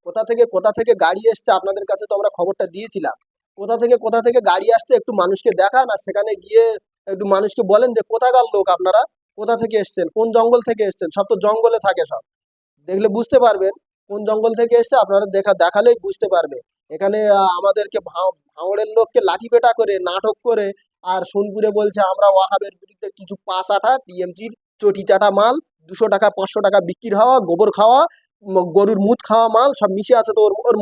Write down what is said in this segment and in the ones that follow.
কোথা থেকে গাড়ি এসছে আপনাদের কাছে তো আমরা খবরটা দিয়েছিলাম। কোথা থেকে গাড়ি আসছে একটু মানুষকে দেখান, আর সেখানে গিয়ে একটু মানুষকে বলেন যে কোথাকার লোক আপনারা, কোথা থেকে এসছেন, কোন জঙ্গল থেকে এসছেন। সব তো জঙ্গলে থাকে সব, দেখলে বুঝতে পারবেন কোন জঙ্গল থেকে এসছে। আপনারা দেখালেই বুঝতে পারবে। এখানে আমাদেরকে ভাঙড়ের লোককে লাঠিপেটা করে নাটক করে আর সোনপুরে বলছে আমরা ওয়াহাবের বিরুদ্ধে কিছু পাঁচ আঠা টিএমজির চটি চাটা মাল 200 টাকা 500 টাকা বিক্রি হওয়া, গোবর খাওয়া, গরুর মুত খাওয়া মাল সব মিশে আছে তো ওর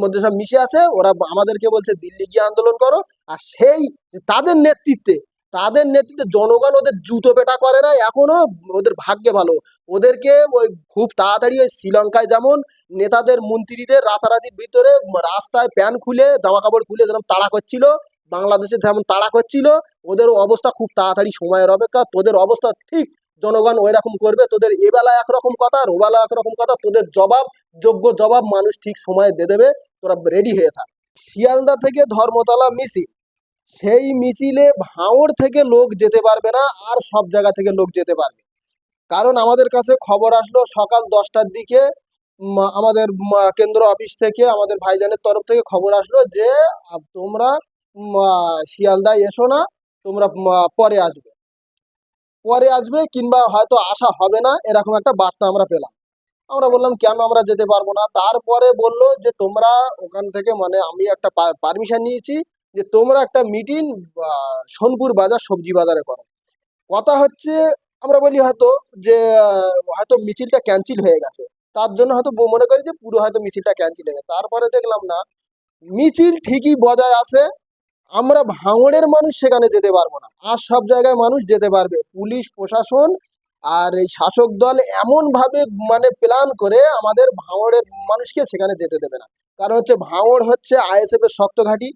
মধ্যে সব মিশে আছে। ওরা আমাদেরকে বলছে দিল্লি গিয়ে আন্দোলন করো। আর সেই তাদের নেতৃত্বে জনগণ ওদের জুতো পেটা করে না এখনো। ওদের ভাগ্যে ভালো, ওদেরকে ওই খুব তাড়াতাড়ি ওই শ্রীলঙ্কায় যেমন নেতাদের মন্ত্রীদের রাতারাতির ভিতরে রাস্তায় প্যান্ট খুলে জামা কাপড় খুলে যেরকম তাড়া করছিল, বাংলাদেশে যেমন তাড়া করছিল, ওদের অবস্থা খুব তাড়াতাড়ি সময়ের অপেক্ষা। তোদের অবস্থা ঠিক জনগণ ওই রকম করবে। তোদের এবেলা একরকম কথা আর ওবেলা একরকম কথা, তোদের যোগ্য জবাব মানুষ ঠিক সময়ে দিয়ে দেবে। তোরা রেডি হয়ে থাক। শিয়ালদা থেকে ধর্মতলা মিছিল, সেই মিছিলে ভাঙড় থেকে লোক যেতে পারবে না, আর সব জায়গা থেকে লোক যেতে পারবে। কারণ আমাদের কাছে খবর আসলো সকাল 10টার দিকে, আমাদের কেন্দ্র অফিস থেকে আমাদের ভাইজানের তরফ থেকে খবর আসলো যে তোমরা শিয়ালদায় এসো না, তোমরা পরে আসবে কিংবা হয়তো আসা হবে না, এরকম একটা বার্তা আমরা পেলাম। আমরা বললাম কেন আমরা যেতে পারবো না। তারপরে বললো যে তোমরা ওখান থেকে, মানে আমি একটা পারমিশন নিয়েছি যে তোমরা একটা মিটিং সোনপুর বাজার সবজি বাজারে করো। কথা হচ্ছে, আমরা বলি হয়তো যে হয়তো মিছিলটা ক্যান্সেল হয়ে গেছে, তার জন্য হয়তো মনে করি যে পুরো হয়তো মিছিলটা ক্যান্সেল হয়ে গেছে। তারপরে দেখলাম না, মিছিল ঠিকই বজায় আছে। আমরা ভাঙড়ের মানুষ সেখানে যেতে পারবো না, আর সব জায়গায় মানুষ যেতে পারবে। পুলিশ প্রশাসন আর এই শাসক দল এমন ভাবে মানে প্ল্যান করে আমাদের ভাঙড়ের মানুষকে সেখানে যেতে দেবে না। কারণ হচ্ছে ভাঙড় হচ্ছে আইএসএফ এর শক্ত ঘাঁটি,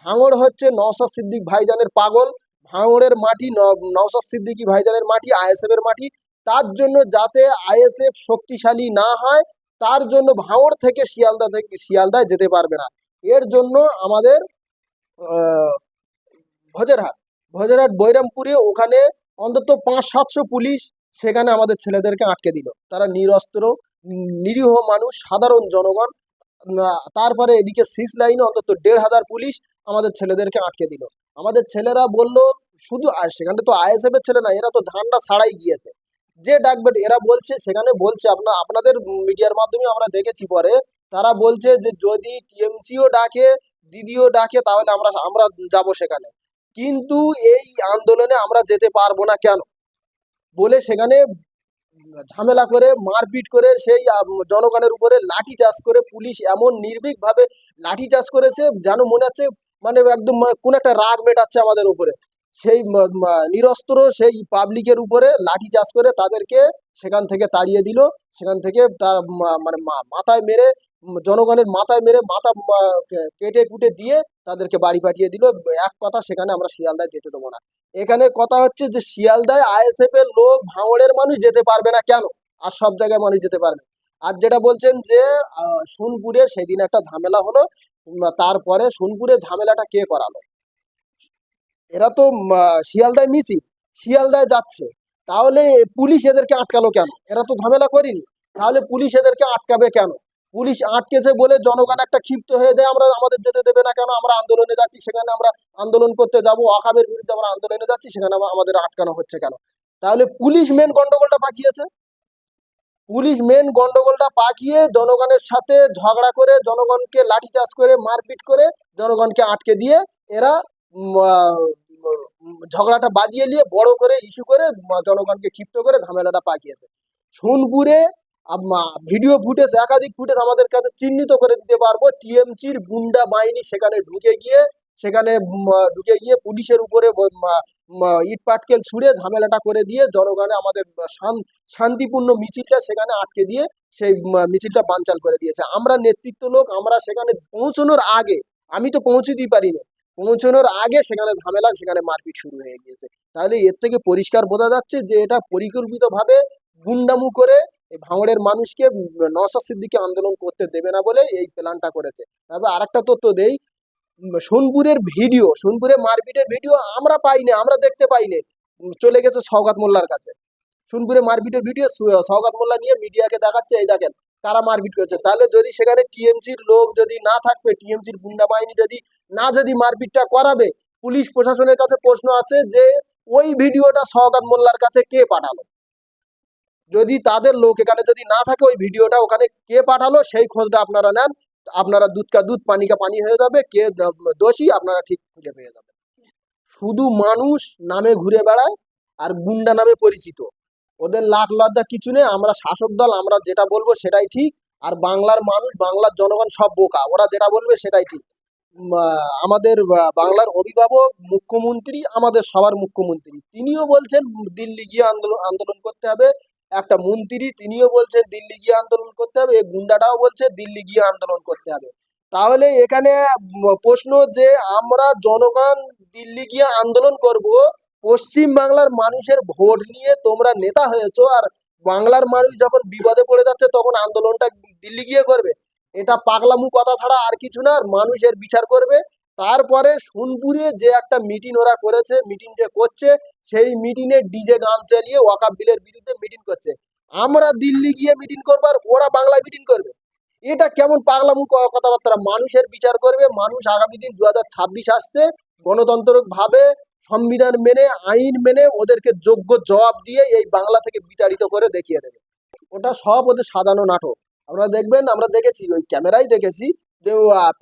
ভাঙড় হচ্ছে নওশাদ সিদ্দিক ভাইজানের পাগল, ভাঙড়ের মাটি নওশাদ সিদ্দিকী ভাইজানের মাটি, আইএসএফ এর মাটি। তার জন্য যাতে আইএসএফ শক্তিশালী না হয়, তার জন্য ভাঙড় থেকে শিয়ালদায় যেতে পারবে না। এর জন্য আমাদের আহ, ভজেরহাট ভজেরহাট বৈরামপুরে ওখানে অন্তত 500-700 পুলিশ সেখানে আমাদের ছেলেদেরকে আটকে দিল। তারা নিরস্ত্র নিরীহ মানুষ, সাধারণ জনগণ। তারপরে এদিকে সিস লাইনে অন্তত 1,500 পুলিশ আমাদের ছেলেদেরকে আটকে দিল। আমাদের ছেলেরা বলল শুধু সেখানে তো আইএসএফ এর ছেলে না, এরা তো ঝান্ডা ছাড়াই গিয়েছে। যে ডাকবে এরা বলছে, সেখানে বলছে আপনাদের মিডিয়ার মাধ্যমে আমরা দেখেছি পরে, তারা বলছে যে যদি টিএমসিও ডাকে, দিদিও ডাকে, তাহলে আমরা আমরা যাব সেখানে। কিন্তু এই আন্দোলনে আমরা যেতে পারবো না কেন বলে সেখানে ঝামেলা করে মারপিট করে সেই জনগণের উপরে লাঠি চার্জ করে, পুলিশ এমন নির্ভীক ভাবে লাঠি চার্জ করেছে যেন মনে হচ্ছে মানে একদম কোন একটা রাগ মেটাচ্ছে আমাদের উপরে। সেই নিরস্ত্র সেই পাবলিকের উপরে লাঠি চার্জ করে তাদেরকে সেখান থেকে তাড়িয়ে দিল। সেখান থেকে তার মানে মাথায় মেরে, জনগণের মাথায় মেরে মাথা কেটে কুটে দিয়ে তাদেরকে বাড়ি পাঠিয়ে দিল। এক কথা, সেখানে আমরা শিয়ালদায় যেতে দেবো না। এখানে কথা হচ্ছে যে শিয়ালদায় আইএসএফ এর লোক ভাঙড়ের মানুষ যেতে পারবে না কেন, আর সব জায়গায় মানুষ যেতে পারবে। আর যেটা বলছেন যে সোনপুরে সেদিন একটা ঝামেলা হলো, তারপরে সোনপুরে ঝামেলাটা কে করালো? এরা তো শিয়ালদায় মিছিল, শিয়ালদায় যাচ্ছে, তাহলে পুলিশ এদেরকে আটকালো কেন? এরা তো ঝামেলা করেনি, তাহলে পুলিশ এদেরকে আটকাবে কেন? পুলিশ আটকেছে বলে জনগণ একটা ক্ষিপ্ত হয়ে যায়, আমরা আমাদের যেতে দেবে না কেন, আমরা আন্দোলনে যাচ্ছি, সেখানে আমরা আন্দোলন করতে যাব, ওয়াকাবের বিরুদ্ধে আমরা আন্দোলনে যাচ্ছি, সেখানে আমাদের আটকানো হচ্ছে কেন? তাহলে পুলিশ মেন গন্ডগোলটা পাকিয়েছে। পুলিশ মেন গন্ডগোলটা পাকিয়ে জনগণের সাথে ঝগড়া করে, জনগণকে লাঠিচার্জ করে, মারপিট করে, জনগণকে আটকে দিয়ে এরা ঝগড়াটা বাজিয়ে নিয়ে বড় করে ইস্যু করে জনগণকে ক্ষিপ্ত করে ঝামেলাটা পাকিয়েছে। সোনপুরে ভিডিও ফুটেজ, একাধিক ফুটেজ আমাদের কাছে চিহ্নিত করে দিতে পারবো। টিএমসির গুন্ডা বাহিনী সেখানে ঢুকে গিয়ে পুলিশের উপরে ইট পাটকেল ছুঁড়ে ঝামেলাটা করে দিয়ে জনগণে আমাদের শান্তিপূর্ণ মিছিলটা সেখানে আটকে দিয়ে সেই মিছিলটা বানচাল করে দিয়েছে। আমরা নেতৃত্ব লোক, আমরা সেখানে পৌঁছানোর আগে, আমি তো পৌঁছতেই পারিনি, পৌঁছানোর আগে সেখানে ঝামেলা, সেখানে মারপিট শুরু হয়ে গিয়েছে। তাহলে এর থেকে পরিষ্কার বোঝা যাচ্ছে যে এটা পরিকল্পিতভাবে গুন্ডামু করে এই ভাঙড়ের মানুষকে নওশাদ সিদ্দিকী আন্দোলন করতে দেবে না বলে এই প্ল্যানটা করেছে। তবে আরেকটা তথ্য দেই, সোনপুরে মারপিটের ভিডিও আমরা পাইনি, আমরা দেখতে পাইনি, চলে গেছে সওগাত মোল্লার কাছে। সোনপুরে মারপিটের ভিডিও সওগাত মোল্লা নিয়ে মিডিয়াকে দেখাচ্ছে, এই দেখেন কারা মারপিট করেছে। তাহলে যদি সেখানে টিএমসির লোক যদি না থাকবে, টিএমসির গুন্ডা বাহিনী যদি মারপিটটা করাবে, পুলিশ প্রশাসনের কাছে প্রশ্ন আছে যে ওই ভিডিওটা শওকত মোল্লার কাছে কে পাঠালো। যদি তাদের লোক এখানে যদি না থাকে, ওই ভিডিওটা ওখানে কে পাঠালো সেই খোঁজটা আপনারা নেন। আপনারা দুধ কা দুধ পানি কা পানি হয়ে যাবে, কে দোষী আপনারা ঠিক খুঁজে পেয়ে যাবেন। শুধু মানুষ নামে ঘুরে বেড়ায় আর গুন্ডা নামে পরিচিত। ওদের লাখ লজ্জা কিছু নেই। আমরা শাসক দল, আমরা যেটা বলবো সেটাই ঠিক। আর বাংলার মানুষ, বাংলার জনগণ সব বোকা, ওরা যেটা বলবে সেটাই ঠিক। আমাদের বাংলার অভিভাবক মুখ্যমন্ত্রী, আমাদের সবার মুখ্যমন্ত্রী, তিনিও বলছেন দিল্লি গিয়ে আন্দোলন আন্দোলন করতে হবে। একটা মন্ত্রী তিনিও বলছেন দিল্লি গিয়ে আন্দোলন করতে হবে, এই গুন্ডাটাও বলছে দিল্লি গিয়ে আন্দোলন করতে হবে। তাহলে এখানে প্রশ্ন যে আমরা জনগণ দিল্লি গিয়ে আন্দোলন করব, পশ্চিম বাংলার মানুষের ভোট নিয়ে তোমরা নেতা হয়েছো, আর বাংলার মানুষ যখন বিপদে পড়ে যাচ্ছে তখন আন্দোলনটা দিল্লি গিয়ে করবে। এটা পাগলামু কথা ছাড়া আর কিছু না। আর মানুষের বিচার করবে। তারপরে সোনপুরে যে একটা মিটিং ওরা করেছে, মিটিং যে করছে, সেই মিটিংয়ে ডিজে গান চালিয়ে ওয়াকাফ বিলের বিরুদ্ধে মিটিং করছে। আমরা দিল্লি গিয়ে মিটিং করবো আর ওরা বাংলায় মিটিং করবে। এটা কেমন পাগলামু কথাবার্তা। মানুষের বিচার করবে। মানুষ আগামী দিন 2026 আসছে, গণতান্ত্রিক ভাবে সংবিধান মেনে, আইন মেনে ওদেরকে যোগ্য জবাব দিয়ে এই বাংলা থেকে বিতাড়িত করে দেখিয়ে দেবে। ওটা সব ওদের সাজানো নাটক। আপনারা দেখবেন, আমরা দেখেছি, ওই ক্যামেরায় দেখেছি যে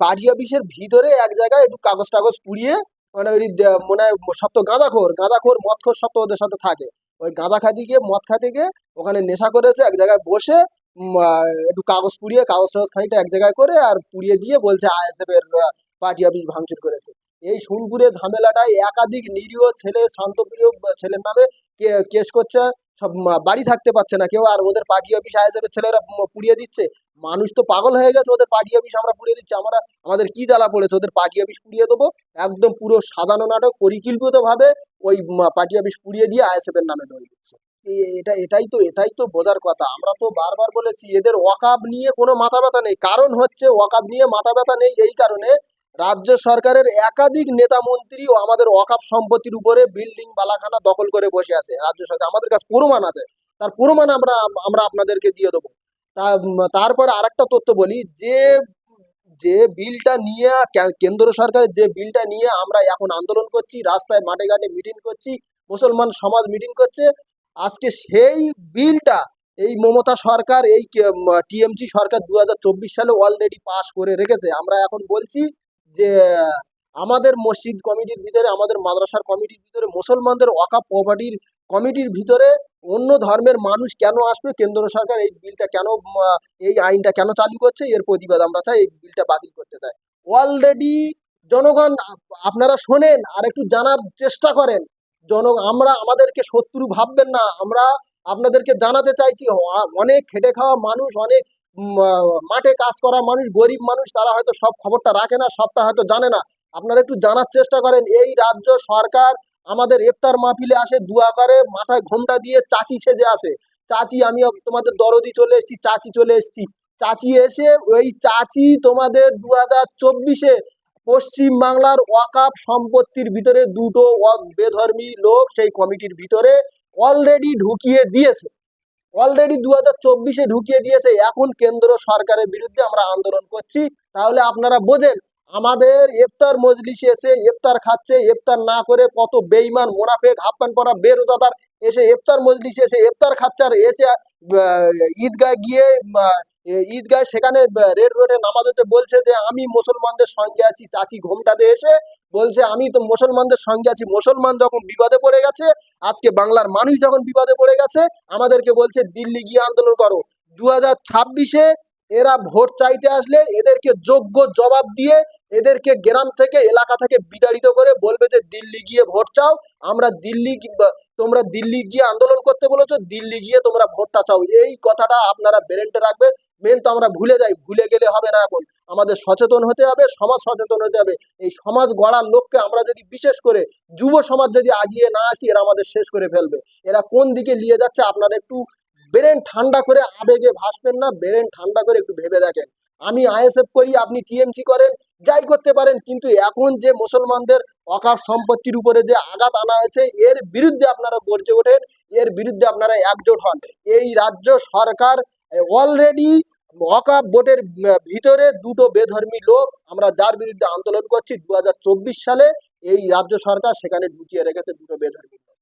পার্টি অফিসের ভিতরে এক জায়গায় একটু কাগজ টাগজ পুড়িয়ে, মানে ওই মনে হয় সব তো গাঁজাখোর মদখোর সব তো ওদের সাথে থাকে। ওই গাঁজা খাতে গিয়ে, মদ খাতে গিয়ে ওখানে নেশা করেছে, এক জায়গায় বসে একটু কাগজ পুড়িয়ে, কাগজ টাগজ খানিকটা এক জায়গায় করে আর পুড়িয়ে দিয়ে বলছে আইএসএফ এর পার্টি অফিস ভাঙচুর করেছে। এই সোনপুরে ঝামেলাটায় একাধিক নিরীহ ছেলে, শান্তপ্রিয় ছেলের নামে কেস করছে। সব বাড়ি থাকতে পারছে না কেউ, আর ওদের পার্টি অফিস আইএসএফের ছেলেরা পুড়িয়ে দিচ্ছে। মানুষ তো পাগল হয়ে গেছে, ওদের পার্টি অফিস আমরা পুড়িয়ে দিচ্ছি। আমাদের কি জ্বালা পড়েছে, ওদের পার্টি অফিস পুড়িয়ে দেবো। একদম পুরো সাজানো নাটক, পরিকল্পিত ভাবে ওই পার্টি অফিস পুড়িয়ে দিয়ে আইএসএফ এর নামে ধরে দিচ্ছে। এটাই তো বোঝার কথা। আমরা তো বারবার বলেছি এদের ওয়াকাব নিয়ে কোনো মাথা ব্যথা নেই। কারণ হচ্ছে ওয়াকাব নিয়ে মাথা ব্যথা নেই এই কারণে, রাজ্য সরকারের একাধিক নেতা মন্ত্রী ও আমাদের ওয়াকাফ সম্পত্তির উপরে বিল্ডিং বালাখানা দখল করে বসে আছে রাজ্য সরকার। আমাদের কাছে প্রমাণ আছে, তার প্রমাণ আমরা আমরা আপনাদেরকে দিয়ে দেবো। তারপরে আরেকটা তথ্য বলি, যে যে বিলটা নিয়ে কেন্দ্র সরকারের যে বিলটা নিয়ে আমরা এখন আন্দোলন করছি, রাস্তায় মাঠে ঘাটে মিটিং করছি, মুসলমান সমাজ মিটিং করছে, আজকে সেই বিলটা এই মমতা সরকার, এই টিএমসি সরকার 2024 সালে অলরেডি পাশ করে রেখেছে। আমরা এখন বলছি যে আমাদের মসজিদ কমিটির ভিতরে, আমাদের মাদ্রাসার কমিটির ভিতরে, মুসলমানদের ওয়াকাফ প্রপার্টির কমিটির ভিতরে অন্য ধর্মের মানুষ কেন আসবে? কেন্দ্র সরকার এই বিলটা কেন, এই আইনটা কেন চালু করছে? এর প্রতিবাদ আমরা চাই, এই বিলটা বাতিল করতে চাই। অলরেডি জনগণ, আপনারা শোনেন আর একটু জানার চেষ্টা করেন। আমরা আমাদেরকে শত্রু ভাববেন না। আমরা আপনাদেরকে জানাতে চাইছি, অনেক খেটে খাওয়া মানুষ, অনেক মাঠে কাজ করা মানুষ, গরিব মানুষ, তারা হয়তো সব খবরটা রাখে না, সবটা হয়তো জানে না। আপনারা একটু জানার চেষ্টা করেন। এই রাজ্য সরকার আমাদের ইফতার মাহফিলে আসে, দুয়া করে, মাথায় ঘোমটা দিয়ে চাচি সেজে আসে। চাচি, আমি তোমাদের দরদি চলে এসেছি, চাচি চলে এসেছি। চাচি এসে, ওই চাচি তোমাদের 2024-এ পশ্চিম বাংলার ওয়াকাফ সম্পত্তির ভিতরে দুটো বেধর্মী লোক সেই কমিটির ভিতরে অলরেডি ঢুকিয়ে দিয়েছে। অলরেডি 2024-এ ঢুকিয়ে দিয়েছে। এখন কেন্দ্র সরকারের বিরুদ্ধে আমরা আন্দোলন করছি। তাহলে আপনারা বোঝেন, আমাদের ইফতার মজলিসে এসে ইফতার খাচ্ছে, ইফতার না করে কত বেঈমান, মুনাফিক, হাফ প্যান্ট পরা বেরোজাদার এসে ইফতার মজলিসে এসে ইফতার খাচ্ছে, আর এসে ঈদগায় গিয়ে ঈদগায় সেখানে রেড রোডে নামাজ হচ্ছে, বলছে যে আমি মুসলমানদের সঙ্গে আছি। চাচি ঘোমটা দিয়ে এসে বলছে আমি তো মুসলমানদের সঙ্গে আছি। মুসলমান যখন বিপদে পড়ে গেছে, আজকে বাংলার মানুষ যখন বিপদে পড়ে গেছে, আমাদেরকে বলছে দিল্লি গিয়ে আন্দোলন করো। 2026-এ এরা ভোট চাইতে আসলে এদেরকে যোগ্য জবাব দিয়ে, এদেরকে গ্রাম থেকে, এলাকা থেকে বিতাড়িত করে বলবে যে দিল্লি গিয়ে ভোট চাও। আমরা তোমরা দিল্লি গিয়ে আন্দোলন করতে বলেছো, দিল্লি গিয়ে তোমরা ভোটটা চাও। এই কথাটা আপনারা ব্রেনটে রাখবেন। মেন তো আমরা ভুলে যাই, ভুলে গেলে হবে না। এখন আমাদের সচেতন হতে হবে, সমাজ সচেতন হতে হবে। এই সমাজ গড়ার লক্ষ্যে আমরা যদি, বিশেষ করে যুব সমাজ যদি আগিয়ে না আসি, এরা আমাদের শেষ করে ফেলবে। এরা কোন দিকে নিয়ে যাচ্ছে আপনারা একটু ব্রেন ঠান্ডা করে, আবেগে ভাসবেন না, ব্রেন ঠান্ডা করে একটু ভেবে দেখেন। আমি আইএসএফ করি, আপনি টিএমসি করেন, যাই করতে পারেন, কিন্তু এখন যে মুসলমানদের ওয়াকাফ সম্পত্তির উপরে যে আঘাত আনা হয়েছে, এর বিরুদ্ধে আপনারা গর্জে ওঠেন, এর বিরুদ্ধে আপনারা একজোট হন। এই রাজ্য সরকার অলরেডি ওয়াকফ বোর্ডের ভিতরে দুটো বেধর্মী লোক, আমরা যার বিরুদ্ধে আন্দোলন করছি 2024 সালে, এই রাজ্য সরকার সেখানে ঢুকিয়ে রেখেছে দুটো বেধর্মী লোক।